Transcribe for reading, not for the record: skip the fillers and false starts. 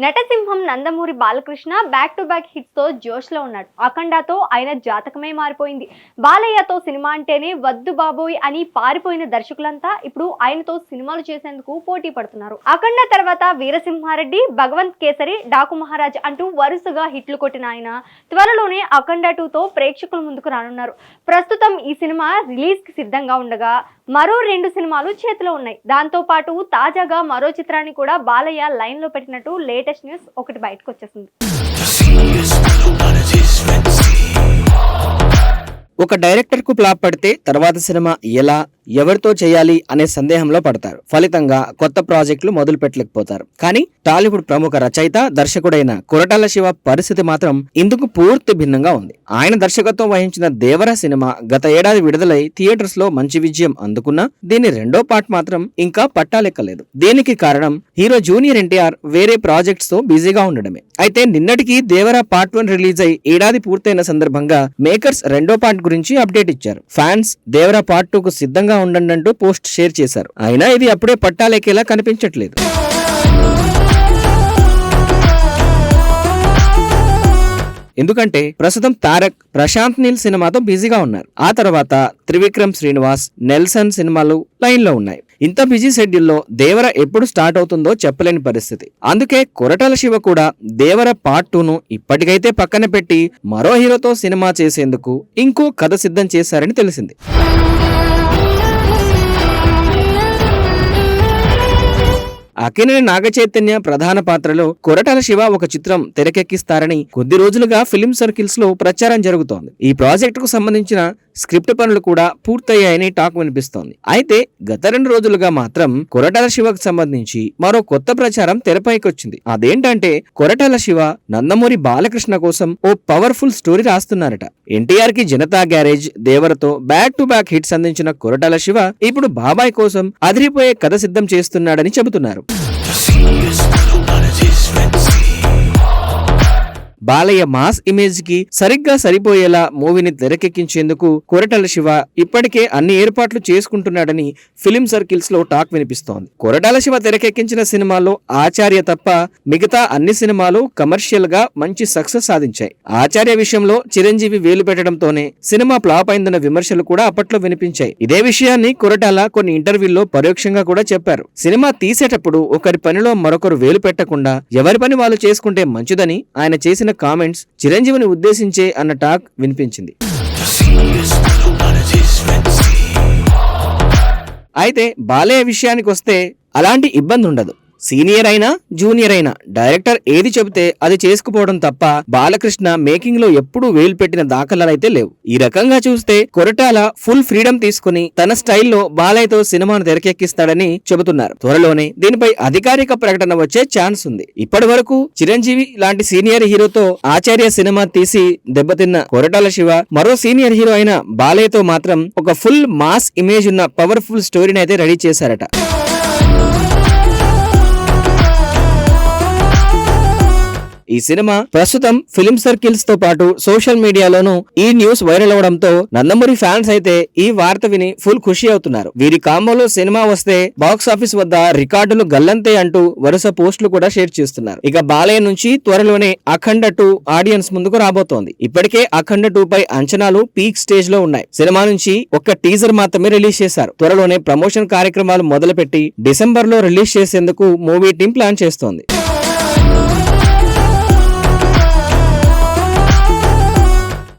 నటసింహం Nandamuri Balakrishna back to back hits తో జోష్ లో ఉన్నాడు. అఖండతో ఆయన జాతకమే మారిపోయింది. బాలయ్యతో సినిమా అంటేనే వద్దు బాబోయ్ అని పారిపోయిన దర్శకులంతా ఇప్పుడు ఆయనతో సినిమాలు చేసేందుకు పోటీ పడుతున్నారు. అఖండ తర్వాత వీరసింహారెడ్డి, భగవంత్ కేసరి, డాకు మహారాజ్ అంటూ వరుసగా హిట్లు కొట్టిన ఆయన త్వరలోనే అఖండ 2తో ప్రేక్షకుల ముందుకు రానున్నారు. ప్రస్తుతం ఈ సినిమా రిలీజ్ కి సిద్ధంగా ఉండగా మరో 2 సినిమాలు చేతిలో ఉన్నాయి. దాంతో పాటు తాజాగా మరో చిత్రాన్ని కూడా బాలయ్య లైన్ లో పెట్టినట్టు లేటెస్ట్ న్యూస్ ఒకటి బయటకు వచ్చేసింది. ఒక డైరెక్టర్ కు ఫ్లాప్ పడితే తర్వాత సినిమా ఎలా ఎవరితో చేయాలి అనే సందేహంలో పడతారు. ఫలితంగా కొత్త ప్రాజెక్టులు మొదలు పెట్టలేకపోతారు. కానీ టాలీవుడ్ ప్రముఖ రచయిత దర్శకుడైన కొరటాల శివ పరిస్థితి మాత్రం ఇందుకు పూర్తి భిన్నంగా ఉంది. ఆయన దర్శకత్వం వహించిన దేవర సినిమా గత ఏడాది విడుదలై థియేటర్స్ లో మంచి విజయం అందుకున్నా దీని రెండో పార్ట్ మాత్రం ఇంకా పట్టాలెక్కలేదు. దీనికి కారణం హీరో జూనియర్ ఎన్టీఆర్ వేరే ప్రాజెక్ట్స్ తో బిజీగా ఉండడమే. అయితే నిన్నటికి దేవర పార్ట్ 1 రిలీజ్ అయి ఏడాది పూర్తయిన సందర్భంగా మేకర్స్ రెండో పార్ట్ గురించి అప్డేట్ ఇచ్చారు. ఫ్యాన్స్ దేవర పార్ట్ 2 కు సిద్ధంగా ఉండండి అంటూ పోస్ట్ షేర్ చేశారు. అయినా ఇది అప్పుడే పట్టాలెక్కేలా కనిపించట్లేదు. ఎందుకంటే ప్రస్తుతం తారక్, ప్రశాంత్ నీల్ సినిమాతో బిజీగా ఉన్నారు. ఆ తర్వాత త్రివిక్రమ్ శ్రీనివాస్, నెల్సన్ సినిమాలు లైన్ లో ఉన్నాయి. ఇంత బిజీ షెడ్యూల్లో దేవర ఎప్పుడు స్టార్ట్ అవుతుందో చెప్పలేని పరిస్థితి. అందుకే కొరటాల శివ కూడా దేవర పార్ట్ 2ను ఇప్పటికైతే పక్కన పెట్టి మరో హీరోతో సినిమా చేసేందుకు ఇంకో కథ సిద్ధం చేశారని తెలిసింది. అక్కినేని నాగచైతన్య ప్రధాన పాత్రలో కొరటాల శివ ఒక చిత్రం తెరకెక్కిస్తారని కొద్ది రోజులుగా ఫిలిం సర్కిల్స్ లో ప్రచారం జరుగుతోంది. ఈ ప్రాజెక్ట్ కు సంబంధించిన స్క్రిప్ట్ పనులు కూడా పూర్తయ్యాయని టాక్ వినిపిస్తోంది. అయితే గత 2 రోజులుగా మాత్రం కొరటాల శివకు సంబంధించి మరో కొత్త ప్రచారం తెరపైకొచ్చింది. అదేంటంటే కొరటాల శివ నందమూరి బాలకృష్ణ కోసం ఓ పవర్ఫుల్ స్టోరీ రాస్తున్నారట. ఎన్టీఆర్ కి జనతా గ్యారేజ్, దేవరతో బ్యాక్ టు బ్యాక్ హిట్స్ అందించిన కొరటాల శివ ఇప్పుడు బాబాయ్ కోసం అదిరిపోయే కథ సిద్ధం చేస్తున్నాడని చెబుతున్నారు. బాలయ్య మాస్ ఇమేజ్ కి సరిగ్గా సరిపోయేలా మూవీని తెరకెక్కించేందుకు కొరటాల శివ ఇప్పటికే అన్ని ఏర్పాట్లు చేసుకుంటున్నాడని ఫిలిం సర్కిల్స్ లో టాక్ వినిపిస్తోంది. కొరటాల శివ తెరకెక్కించిన సినిమాలో ఆచార్య తప్ప మిగతా అన్ని సినిమాలు కమర్షియల్ గా మంచి సక్సెస్ సాధించాయి. ఆచార్య విషయంలో చిరంజీవి వేలు పెట్టడంతోనే సినిమా ఫ్లాప్ అయిందన్న విమర్శలు కూడా అప్పట్లో వినిపించాయి. ఇదే విషయాన్ని కొరటాల కొన్ని ఇంటర్వ్యూల్లో పరోక్షంగా కూడా చెప్పారు. సినిమా తీసేటప్పుడు ఒకరి పనిలో మరొకరు వేలు పెట్టకుండా ఎవరి పని వాళ్ళు చేసుకుంటే మంచిదని ఆయన చేసిన కామెంట్స్ చిరంజీవిని ఉద్దేశించే అన్న టాక్ వినిపించింది. అయితే బాలయ్య విషయానికి వస్తే అలాంటి ఇబ్బంది ఉండదు. సీనియర్ అయినా జూనియర్ అయినా డైరెక్టర్ ఏది చెబితే అది చేసుకుపోవడం తప్ప బాలకృష్ణ మేకింగ్ లో ఎప్పుడూ వేలు పెట్టిన దాఖలాలైతే లేవు. ఈ రకంగా చూస్తే కొరటాల ఫుల్ ఫ్రీడమ్ తీసుకుని తన స్టైల్లో బాలయ్యతో సినిమాను తెరకెక్కిస్తాడని చెబుతున్నారు. త్వరలోనే దీనిపై అధికారిక ప్రకటన వచ్చే ఛాన్స్ ఉంది. ఇప్పటి వరకు చిరంజీవి లాంటి సీనియర్ హీరోతో ఆచార్య సినిమా తీసి దెబ్బతిన్న కొరటాల శివ మరో సీనియర్ హీరో అయిన బాలయ్యతో మాత్రం ఒక ఫుల్ మాస్ ఇమేజ్ ఉన్న పవర్ఫుల్ స్టోరీని అయితే రెడీ చేశారట. ఈ సినిమా ప్రస్తుతం ఫిలిం సర్కిల్స్ తో పాటు సోషల్ మీడియాలోనూ ఈ న్యూస్ వైరల్ అవడంతో నందమూరి ఫ్యాన్స్ అయితే ఈ వార్త విని ఫుల్ ఖుషి అవుతున్నారు. వీరి కాంబోలో సినిమా వస్తే బాక్స్ ఆఫీస్ వద్ద రికార్డులు గల్లంతే అంటూ వరుస పోస్టులు కూడా షేర్ చేస్తున్నారు. ఇక బాలయ్య నుంచి త్వరలోనే అఖండ 2 ఆడియన్స్ ముందుకు రాబోతోంది. ఇప్పటికే అఖండ 2 పై అంచనాలు పీక్ స్టేజ్ లో ఉన్నాయి. సినిమా నుంచి ఒక్క టీజర్ మాత్రమే రిలీజ్ చేశారు. త్వరలోనే ప్రమోషన్ కార్యక్రమాలు మొదలుపెట్టి డిసెంబర్ లో రిలీజ్ చేసేందుకు మూవీ టీం ప్లాన్ చేస్తోంది.